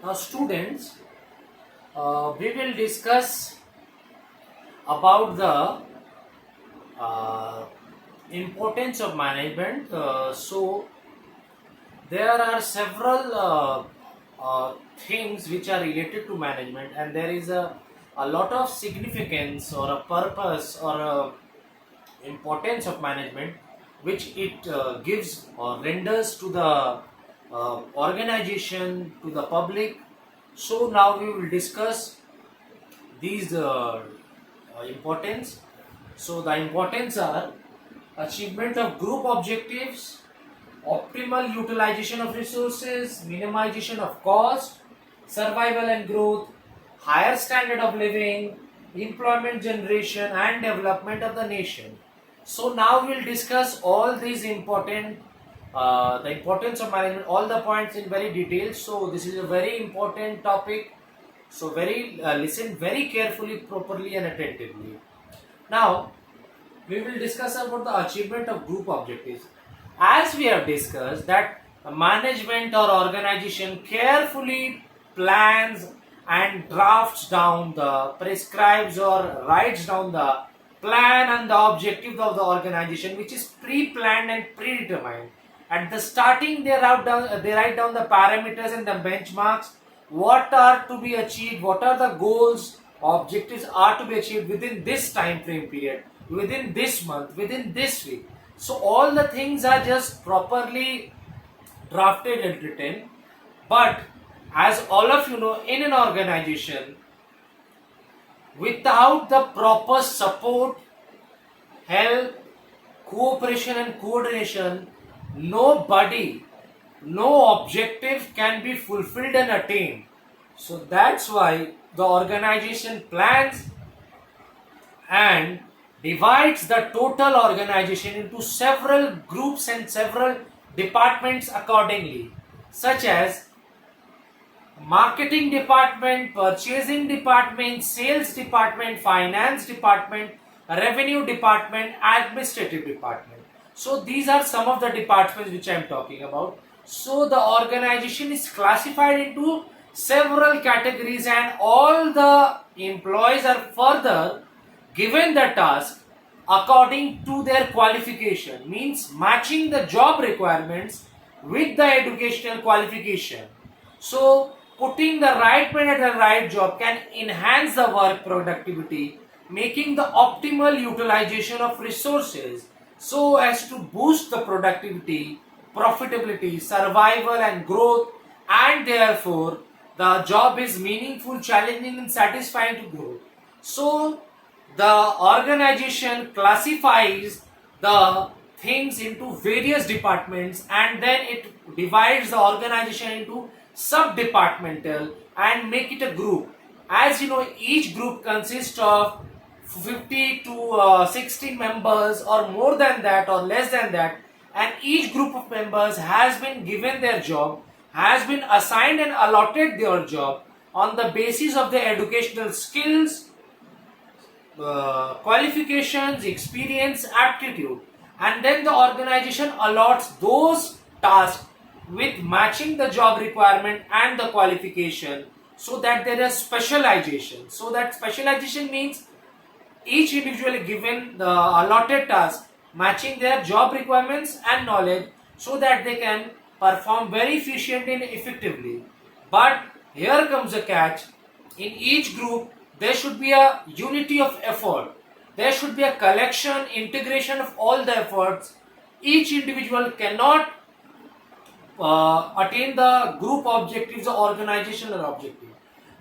Now, students, we will discuss about the uh, importance of management. There are several things which are related to management, and there is a lot of significance or a purpose or a importance of management which it gives or renders to the organization, to the public. So now we will discuss these importance. So the importance are achievement of group objectives, optimal utilization of resources, minimization of cost, survival and growth, higher standard of living, employment generation and development of the nation. So now we'll discuss all these important the importance of management, all the points in very detail. So this is a very important topic. So very listen very carefully, properly and attentively. Now we will discuss about the achievement of group objectives. As we have discussed that management or organization carefully plans and drafts down the prescribes or writes down the plan and the objective of the organization, which is pre-planned and predetermined. At the starting, they write down the parameters and the benchmarks, what are to be achieved, what are the goals, objectives are to be achieved within this time frame period, within this month, within this week. So all the things are just properly drafted and written. But as all of you know, in an organization, without the proper support, help, cooperation and coordination, nobody, no objective can be fulfilled and attained. So that's why the organization plans and divides the total organization into several groups and several departments accordingly, such as marketing department, purchasing department, sales department, finance department, revenue department, administrative department. So these are some of the departments which I am talking about. So the organization is classified into several categories and all the employees are further given the task according to their qualification, means matching the job requirements with the educational qualification. So putting the right man at the right job can enhance the work productivity, making the optimal utilization of resources so as to boost the productivity, profitability, survival and growth, and therefore the job is meaningful, challenging and satisfying to grow. So the organization classifies the things into various departments and then it divides the organization into sub-departmental and make it a group. As you know, each group consists of 50 to 60 members or more than that or less than that, and each group of members has been given their job, has been assigned and allotted their job on the basis of their educational skills, qualifications, experience, aptitude, and then the organization allots those tasks with matching the job requirement and the qualification, so that there is specialization. So that specialization means each individual given the allotted task matching their job requirements and knowledge so that they can perform very efficiently and effectively. But here comes a catch. In each group there should be a unity of effort. There should be a collection, integration of all the efforts. Each individual cannot attain the group objectives or organizational objective.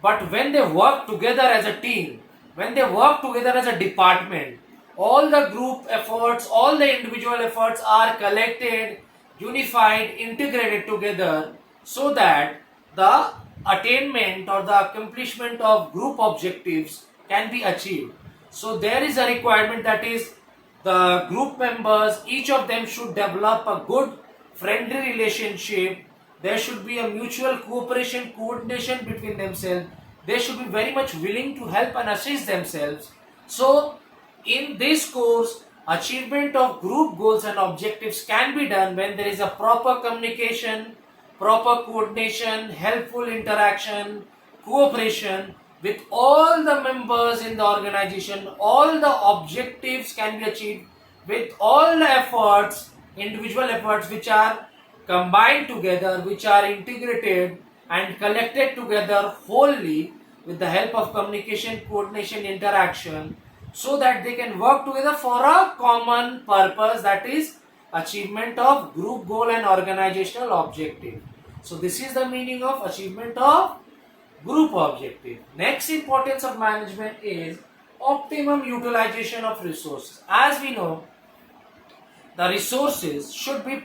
But when they work together as a team, when they work together as a department, all the group efforts, all the individual efforts are collected, unified, integrated together so that the attainment or the accomplishment of group objectives can be achieved. So there is a requirement, that is the group members, each of them should develop a good friendly relationship. There should be a mutual cooperation, coordination between themselves. They should be very much willing to help and assist themselves. So in this course, achievement of group goals and objectives can be done when there is a proper communication, proper coordination, helpful interaction, cooperation with all the members in the organization, all the objectives can be achieved with all the efforts, individual efforts which are combined together, which are integrated and collected together wholly with the help of communication, coordination, interaction, so that they can work together for a common purpose, that is achievement of group goal and organizational objective. So this is the meaning of achievement of group objective. Next importance of management is optimum utilization of resources. As we know, the resources should be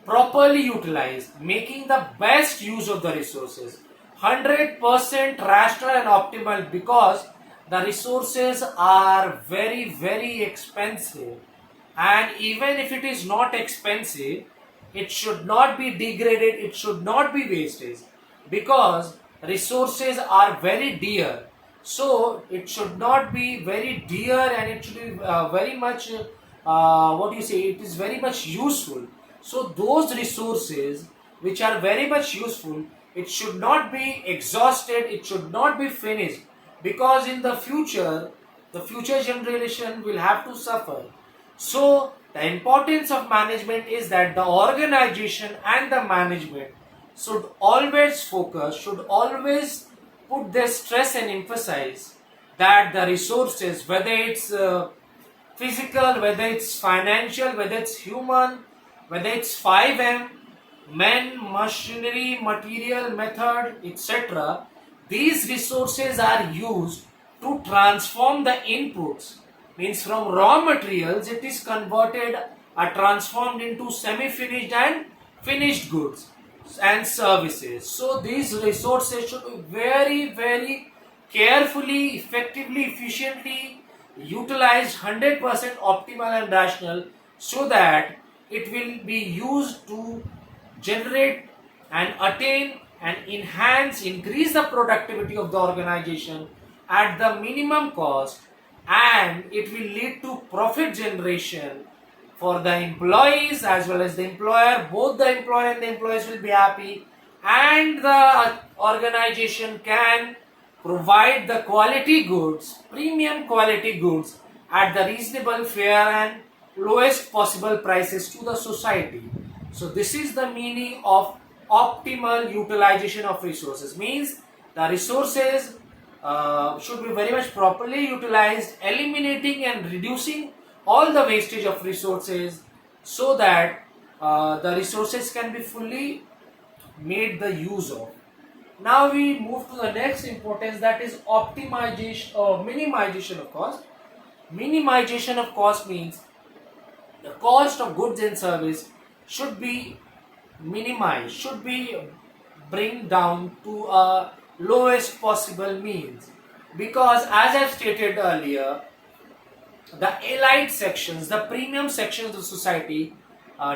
properly utilized, making the best use of the resources. 100% rational and optimal, because the resources are very expensive, and even if it is not expensive, it should not be degraded, it should not be wasted, because resources are very dear. So it should not be very dear, and it should be very much what do you say, it is very much useful. So those resources which are very much useful, it should not be exhausted, it should not be finished, because in the future generation will have to suffer. So the importance of management is that the organization and the management should always focus, should always put their stress and emphasize that the resources, whether it's physical, whether it's financial, whether it's human, whether it's 5M, men, machinery, material, method, etc., these resources are used to transform the inputs. Means from raw materials it is converted or transformed into semi-finished and finished goods and services. So these resources should be very carefully, effectively, efficiently utilized, 100% optimal and rational, so that it will be used to generate and attain and enhance, increase the productivity of the organization at the minimum cost, and it will lead to profit generation for the employees as well as the employer. Both the employer and the employees will be happy, and the organization can provide the quality goods, premium quality goods at the reasonable, fair and lowest possible prices to the society. So this is the meaning of optimal utilization of resources. Means the resources should be very much properly utilized, eliminating and reducing all the wastage of resources, so that the resources can be fully made the use of. Now we move to the next importance, that is optimization or minimization of cost. Minimization of cost means the cost of goods and service should be minimized, should be bring down to a lowest possible means, because as I've stated earlier, the elite sections, the premium sections of society,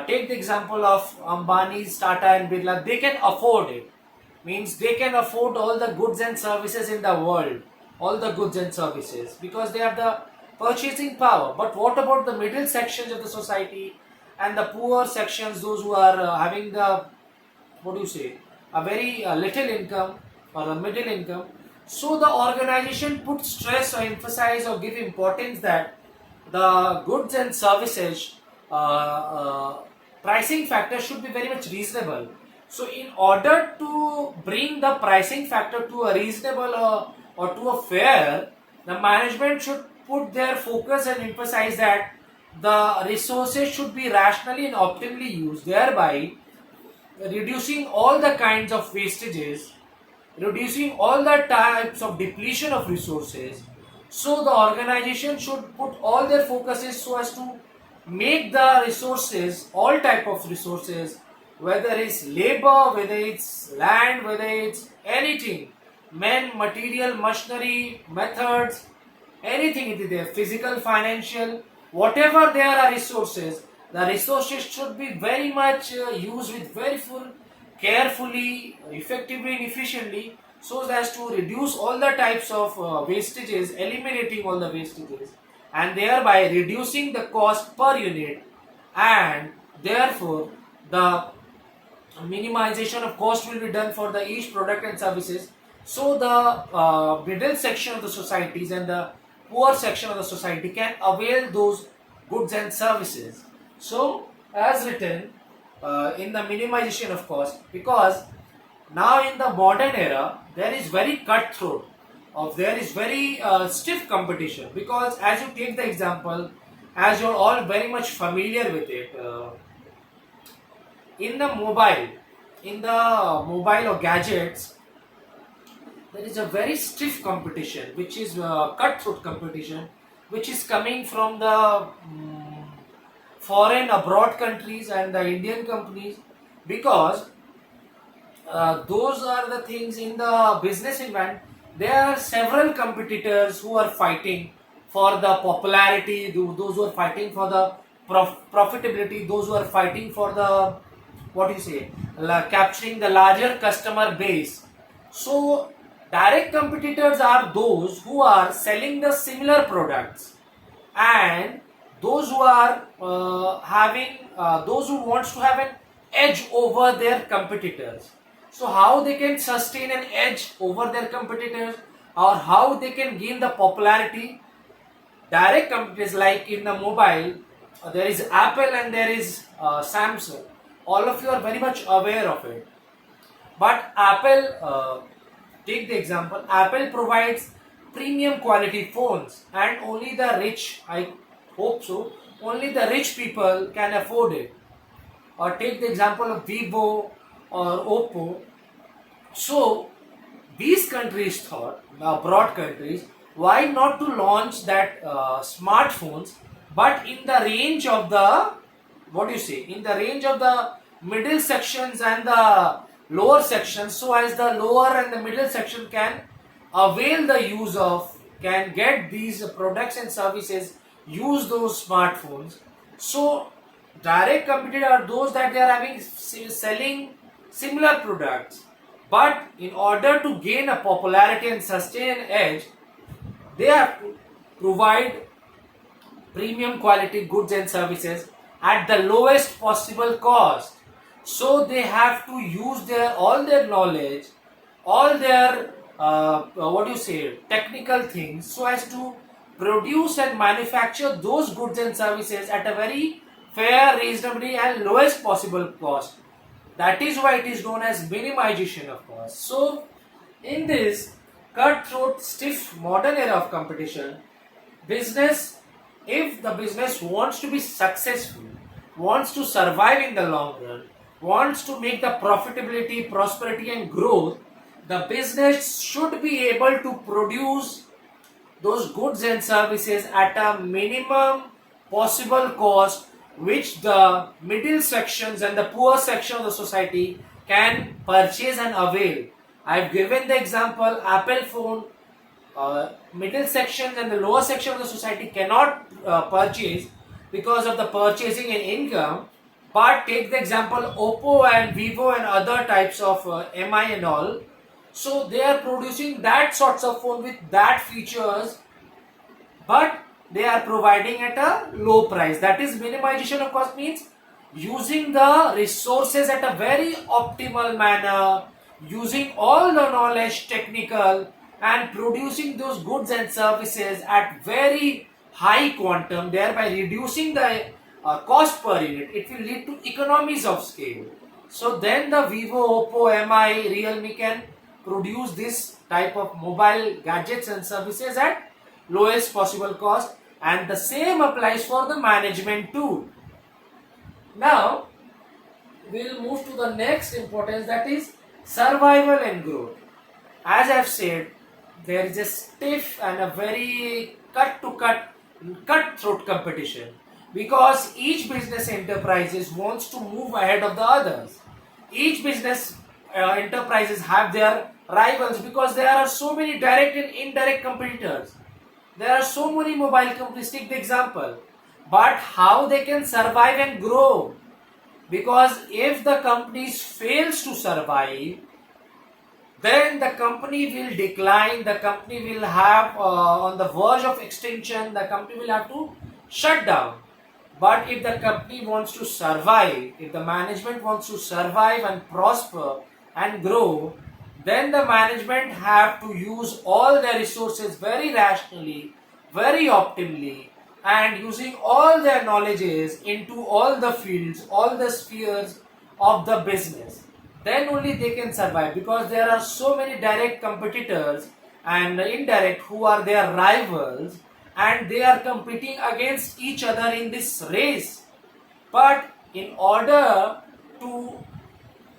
take the example of Ambani's, Tata and Birla, they can afford it. Means they can afford all the goods and services in the world, all the goods and services, because they have the purchasing power. But what about the middle sections of the society and the poor sections, those who are having the, what do you say, a very little income or a middle income? So the organization put stress or emphasize or give importance that the goods and services pricing factor should be very much reasonable. So in order to bring the pricing factor to a reasonable or to a fair, the management should put their focus and emphasize that the resources should be rationally and optimally used, thereby reducing all the kinds of wastages, reducing all the types of depletion of resources. So the organization should put all their focuses so as to make the resources, all type of resources, whether it's labor, whether it's land, whether it's anything, men, material, machinery, methods, anything it is there, physical, financial, whatever there are resources, the resources should be very much used with very full, carefully, effectively and efficiently, so as to reduce all the types of wastages, eliminating all the wastages, and thereby reducing the cost per unit, and therefore the minimization of cost will be done for the each product and services, so the middle section of the societies and the poor section of the society can avail those goods and services. So as written in the minimization of cost, because now in the modern era there is very cutthroat, of there is very stiff competition, because as you take the example, as you're all very much familiar with it, in the mobile, in the mobile or gadgets, there is a very stiff competition, which is cutthroat competition, which is coming from the foreign abroad countries and the Indian companies, because those are the things in the business environment. There are several competitors who are fighting for the popularity, those who are fighting for the profitability, those who are fighting for the, what do you say, capturing the larger customer base. So direct competitors are those who are selling the similar products, and those who are having those who wants to have an edge over their competitors. So how they can sustain an edge over their competitors, or how they can gain the popularity? Direct competitors, like in the mobile, there is Apple and there is Samsung. All of you are very much aware of it. But Apple, take the example, Apple provides premium quality phones, and only the rich, I hope so, only the rich people can afford it. Or take the example of Vivo or Oppo. So these countries thought, abroad countries, why not to launch that smartphones, but in the range of the, what do you say, in the range of the middle sections and the lower sections, so as the lower and the middle section can avail the use of, can get these products and services, use those smartphones. So direct competitors are those that they are having selling similar products, but in order to gain a popularity and sustain an edge, they have to provide premium quality goods and services at the lowest possible cost. So they have to use their all their knowledge, all their what do you say, technical things, so as to produce and manufacture those goods and services at a very fair, reasonably, and lowest possible cost. That is why it is known as minimization of cost. So in this cutthroat, stiff modern era of competition, business, if the business wants to be successful, wants to survive in the long run, wants to make the profitability, prosperity, and growth, the business should be able to produce those goods and services at a minimum possible cost, which the middle sections and the poor section of the society can purchase and avail. I've given the example Apple phone. Middle section and the lower section of the society cannot purchase because of the purchasing and income. But take the example Oppo and Vivo and other types of MI and all. So they are producing that sorts of phone with that features, but they are providing at a low price. That is minimization of cost, means using the resources at a very optimal manner, using all the knowledge technical, and producing those goods and services at very high quantum, thereby reducing the cost per unit. It will lead to economies of scale. So then the Vivo, Oppo, MI, Realme can produce this type of mobile gadgets and services at lowest possible cost, and the same applies for the management too. Now we'll move to the next importance, that is survival and growth. As I've said, there is a stiff and a very cutthroat competition, because each business enterprises wants to move ahead of the others. Each business enterprises have their rivals, because there are so many direct and indirect competitors. There are so many mobile companies, take the example. But how they can survive and grow? Because if the companies fails to survive, then the company will decline, the company will have on the verge of extinction, the company will have to shut down. But if the company wants to survive, if the management wants to survive and prosper and grow, then the management have to use all their resources very rationally, very optimally, and using all their knowledges into all the fields, all the spheres of the business. Then only they can survive, because there are so many direct competitors and indirect who are their rivals, and they are competing against each other in this race. But in order to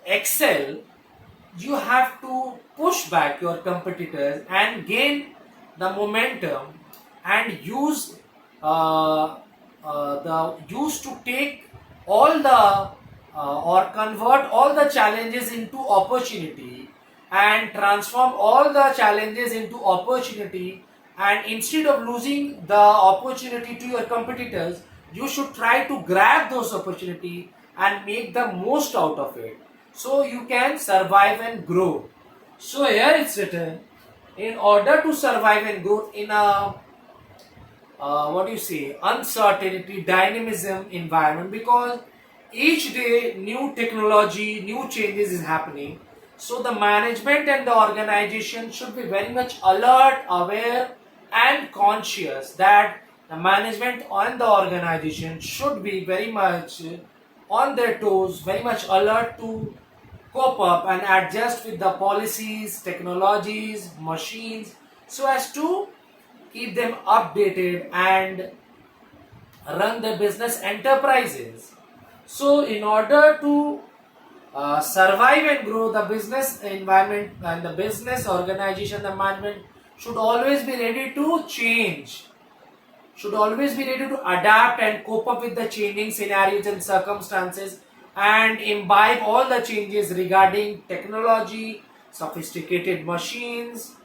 excel, you have to push back your competitors and gain the momentum, and use the use to take all the or convert all the challenges into opportunity, and transform all the challenges into opportunity. And instead of losing the opportunity to your competitors, you should try to grab those opportunity and make the most out of it, so you can survive and grow. So here it's written, in order to survive and grow in a what do you say, uncertainty, dynamism environment, because each day new technology, new changes is happening. So the management and the organization should be very much alert, aware, and conscious that the management and the organization should be very much on their toes, very much alert to cope up and adjust with the policies, technologies, machines, so as to keep them updated and run their business enterprises. So, in order to survive and grow, the business environment and the business organization, the management should always be ready to change, should always be ready to adapt and cope up with the changing scenarios and circumstances, and imbibe all the changes regarding technology, sophisticated machines,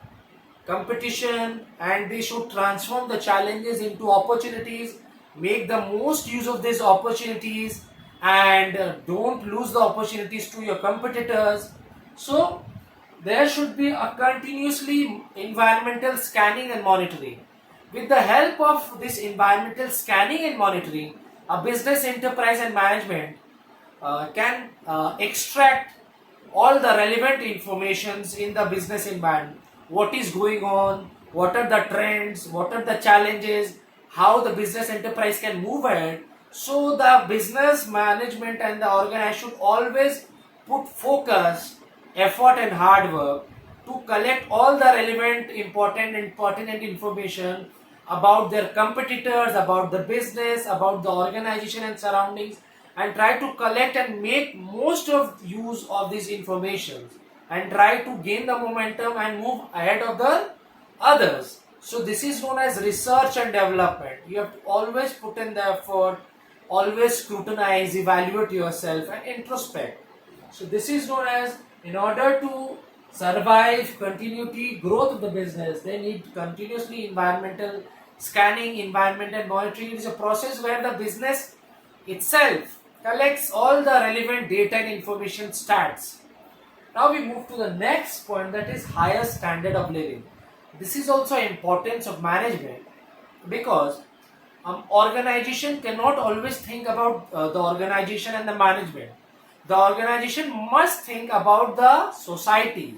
competition, and they should transform the challenges into opportunities, make the most use of these opportunities, and don't lose the opportunities to your competitors. So there should be a continuously environmental scanning and monitoring. With the help of this environmental scanning and monitoring, a business enterprise and management can extract all the relevant informations in the business environment. What is going on, what are the trends, what are the challenges, how the business enterprise can move ahead. So the business management and the organization should always put focus, effort, and hard work to collect all the relevant, important and pertinent information about their competitors, about the business, about the organization and surroundings, and try to collect and make most of use of these informations, and try to gain the momentum and move ahead of the others. So this is known as research and development. You have to always put in the effort, always scrutinize, evaluate yourself, and introspect. So this is known as, in order to survive, continuity, growth of the business, they need continuously environmental scanning, environmental monitoring. It is a process where the business itself collects all the relevant data and information stats. Now we move to the next point, that is higher standard of living. This is also importance of management, because organization cannot always think about the organization and the management. The organization must think about the society,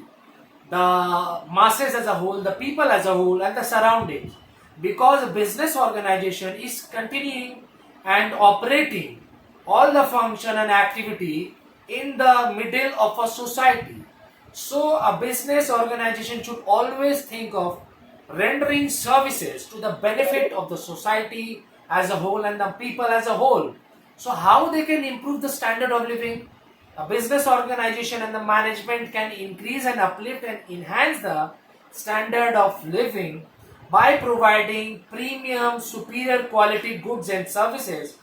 the masses as a whole, the people as a whole, and the surroundings. Because a business organization is continuing and operating all the function and activity in the middle of a society. So a business organization should always think of rendering services to the benefit of the society as a whole and the people as a whole. So how they can improve the standard of living? A business organization and the management can increase and uplift and enhance the standard of living by providing premium, superior quality goods and services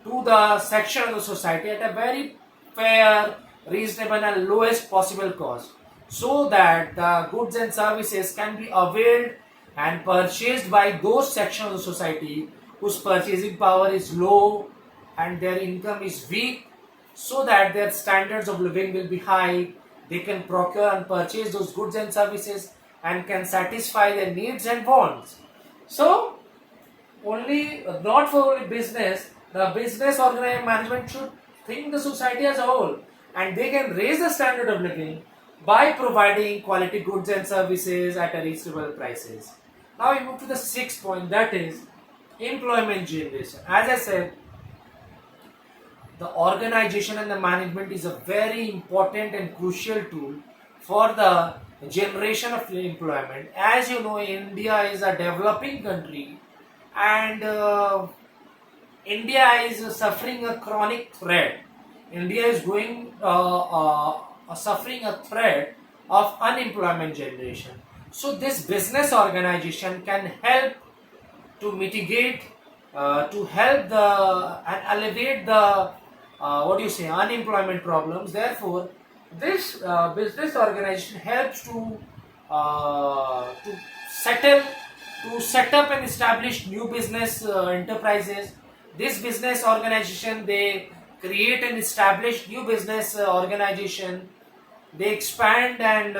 to the section of the society at a very fair, reasonable, and lowest possible cost, so that the goods and services can be availed and purchased by those sections of the society whose purchasing power is low and their income is weak, so that their standards of living will be high. They can procure and purchase those goods and services and can satisfy their needs and wants. So only not for only business, The business organization management should think the society as a whole, and they can raise the standard of living by providing quality goods and services at a reasonable prices. Now we move to the sixth point, that is employment generation. As I said, the organization and the management is a very important and crucial tool for the generation of employment. As you know, India is a developing country, and India is suffering a chronic threat. India is going suffering a threat of unemployment generation. So this business organization can help to mitigate, to help the and alleviate the what do you say, unemployment problems. Therefore, this business organization helps to settle to set up and establish new business enterprises. This business organization, they create and establish new business organization. They expand and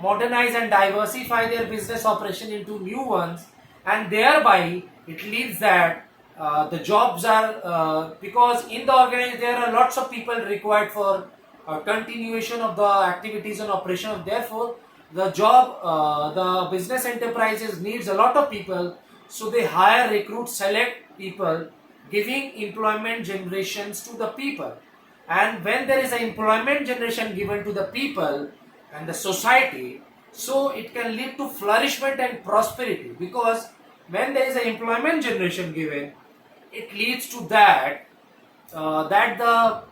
modernize and diversify their business operation into new ones, and thereby it leads that the jobs are because in the organization there are lots of people required for continuation of the activities and operation. Therefore, the business enterprises needs a lot of people, so they hire, recruit, select people, giving employment generations to the people. And when there is an employment generation given to the people and the society, so it can lead to flourishment and prosperity, because when there is an employment generation given, it leads to that the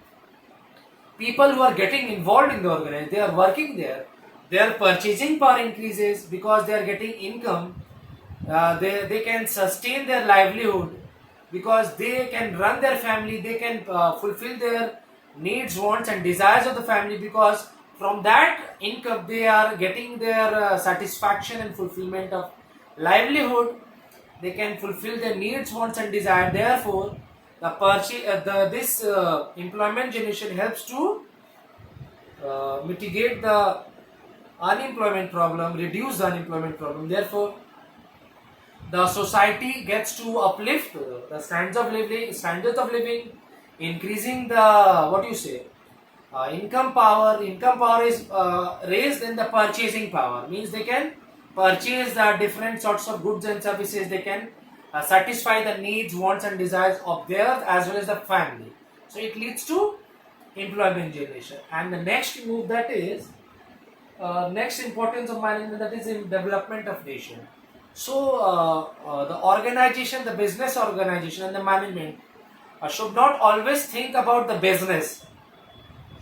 people who are getting involved in the organization, they are working there, their purchasing power increases because they are getting income. They can sustain their livelihood because they can run their family, they can fulfill their needs, wants and desires of the family, because from that income they are getting their satisfaction and fulfillment of livelihood. They can fulfill their needs, wants and desire. Therefore, this employment generation helps to mitigate the unemployment problem, reduce the unemployment problem. Therefore, the society gets to uplift the standards of living, increasing the what you say income power. Income power is raised in the purchasing power, means they can purchase the different sorts of goods and services. They can satisfy the needs, wants and desires of theirs as well as the family. So it leads to employment generation. And the next move, that is next importance of management, that is in development of nation. So the organization, the business organization and the management should not always think about the business,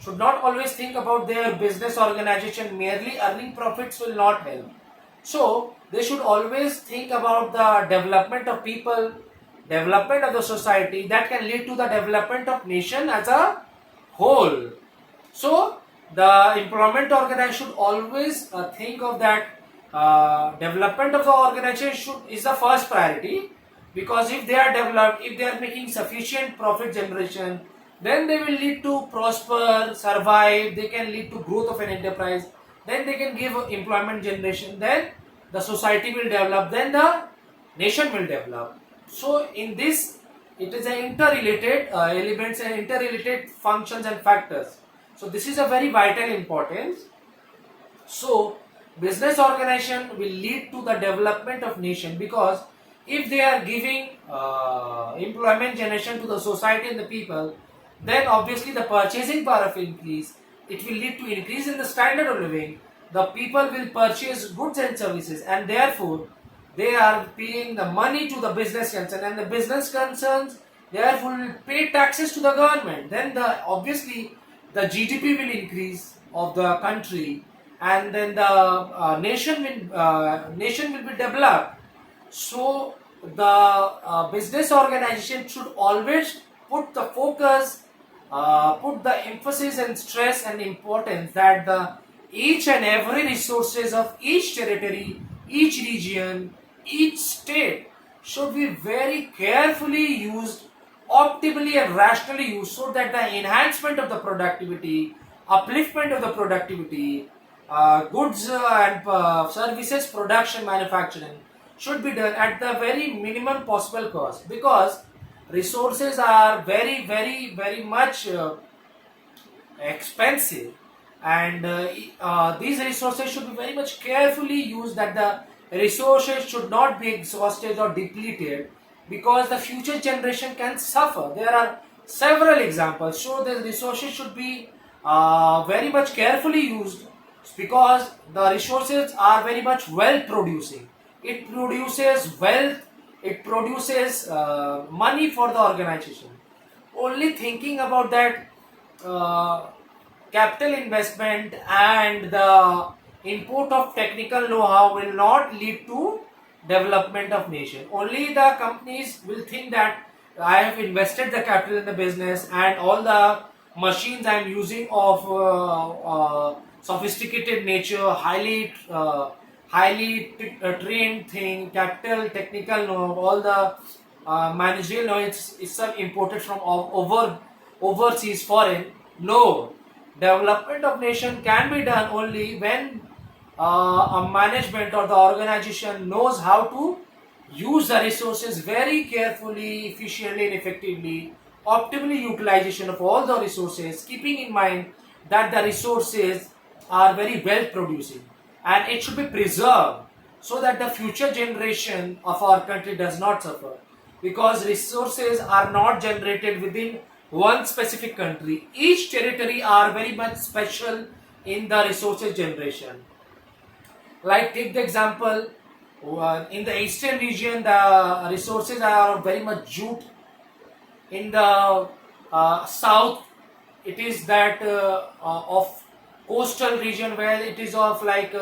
should not always think about their business organization. Merely earning profits will not help. So they should always think about the development of people, development of the society, that can lead to the development of nation as a whole. So the employment organization should always think of that development of the organization is the first priority, because if they are developed, if they are making sufficient profit generation, then they will lead to prosper, survive, they can lead to growth of an enterprise, then they can give employment generation, then the society will develop, then the nation will develop. So in this, it is an interrelated elements and interrelated functions and factors. So this is a very vital importance. So business organization will lead to the development of nation, because if they are giving employment generation to the society and the people, then obviously the purchasing power will increase. It will lead to increase in the standard of living. The people will purchase goods and services, and therefore they are paying the money to the business concern, and the business concerns therefore will pay taxes to the government. Then obviously the GDP will increase of the country, and then the nation will be developed. So the business organization should always put the focus, put the emphasis and stress and importance that the each and every resources of each territory, each region, each state should be very carefully used, optimally and rationally used, so that the enhancement of the productivity, upliftment of the productivity, goods and services production, manufacturing should be done at the very minimum possible cost. Because resources are very much expensive, and these resources should be very much carefully used, that the resources should not be exhausted or depleted, because the future generation can suffer. There are several examples, so the resources should be very much carefully used, because the resources are very much well producing. It produces wealth, it produces money for the organization. Only thinking about that uh, capital investment and the input of technical know-how will not lead to development of nation. Only the companies will think that I have invested the capital in the business, and all the machines I am using of sophisticated nature, highly trained thing, capital, technical know, all the managerial know, it's imported from overseas, foreign. No, development of nation can be done only when a management or the organization knows how to use the resources very carefully, efficiently and effectively, optimally utilization of all the resources, keeping in mind that the resources are very well producing, and it should be preserved so that the future generation of our country does not suffer, because resources are not generated within one specific country. Each territory are very much special in the resources generation. Like take the example, in the eastern region the resources are very much jute. In the south it is that of coastal region, where it is of like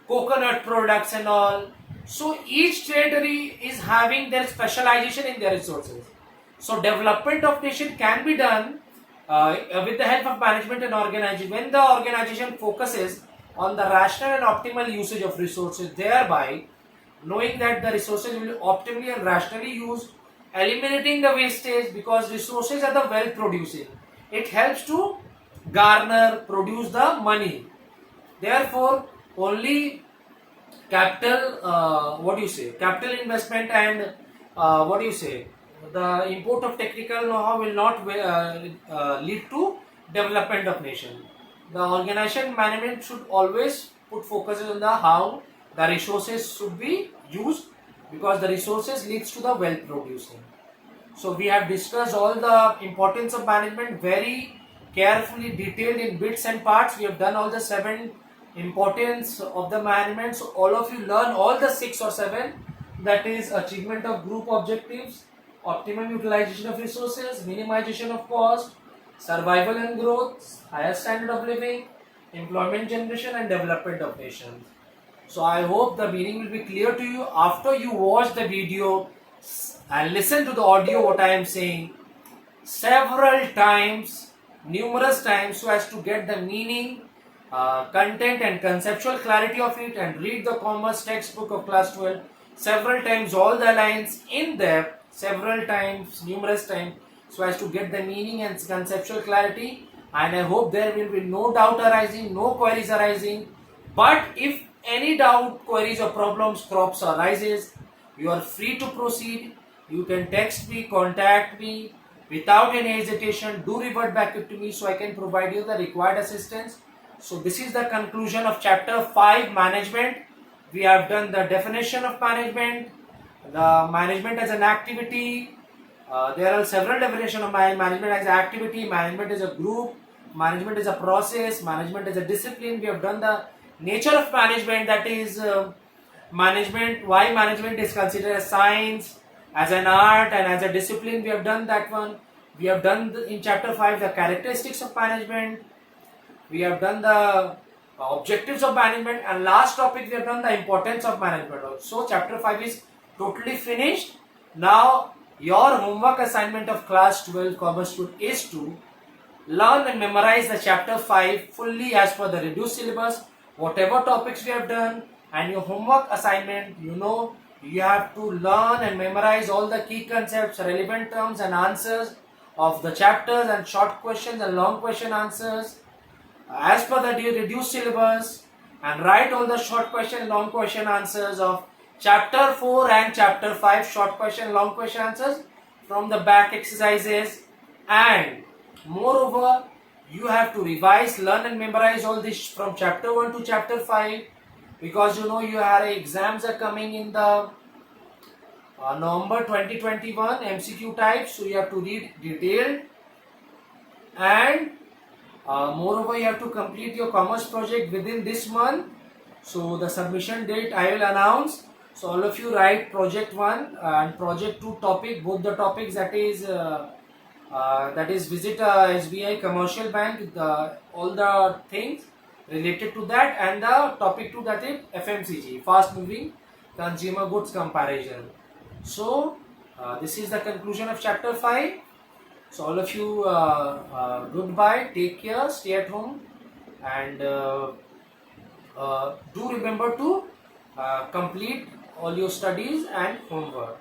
coconut products and all. So each territory is having their specialization in their resources. So development of nation can be done with the help of management and organization, when the organization focuses on the rational and optimal usage of resources, thereby knowing that the resources will be optimally and rationally used, eliminating the wastage, because resources are the wealth producing. It helps to garner, produce the money. Therefore, only capital, what do you say, capital investment and what do you say, the import of technical know-how will not lead to development of nation. The organization management should always put focus on the how the resources should be used, because the resources leads to the wealth producing. So we have discussed all the importance of management very carefully, detailed in bits and parts. We have done all the 7 importance of the management. So all of you learn all the 6 or 7. That is achievement of group objectives, optimum utilization of resources, minimization of cost, survival and growth, higher standard of living, employment generation and development of nations. So I hope the meaning will be clear to you after you watch the video and listen to the audio what I am saying several times, numerous times, so as to get the meaning, content and conceptual clarity of it, and read the commerce textbook of class 12 several times, all the lines in depth, several times, numerous times, so as to get the meaning and conceptual clarity. And I hope there will be no doubt arising, no queries arising. But if any doubt, queries or problems crops arises, you are free to proceed. You can text me, contact me without any hesitation. Do revert back to me so I can provide you the required assistance. So this is the conclusion of chapter 5, management. We have done the definition of management, the management as an activity. There are several definitions of management as an activity, management as a group, management is a process, management is a discipline. We have done the nature of management, that is management, why management is considered as science, as an art and as a discipline. We have done that one. We have done in chapter 5 the characteristics of management. We have done the objectives of management, and last topic we have done the importance of management. So chapter 5 is totally finished. Now your homework assignment of class 12 commerce student is to learn and memorize the chapter 5 fully as per the reduced syllabus, whatever topics we have done. And your homework assignment, you have to learn and memorize all the key concepts, relevant terms and answers of the chapters, and short questions and long question answers as per the reduced syllabus, and write all the short question, long question answers of chapter 4 and chapter 5, short question, long question answers from the back exercises, and moreover you have to revise, learn and memorize all this from chapter 1 to chapter 5, because you know your exams are coming in the November 2021 MCQ type, so you have to read detailed, and moreover you have to complete your commerce project within this month. So the submission date I will announce. So all of you write project 1 and project 2 topic, both the topics, that is visit SBI commercial bank, all the things related to that, and the topic 2, that is FMCG, fast moving consumer goods comparison. So this is the conclusion of chapter 5. So all of you, goodbye, take care, stay at home, and do remember to complete all your studies and homework.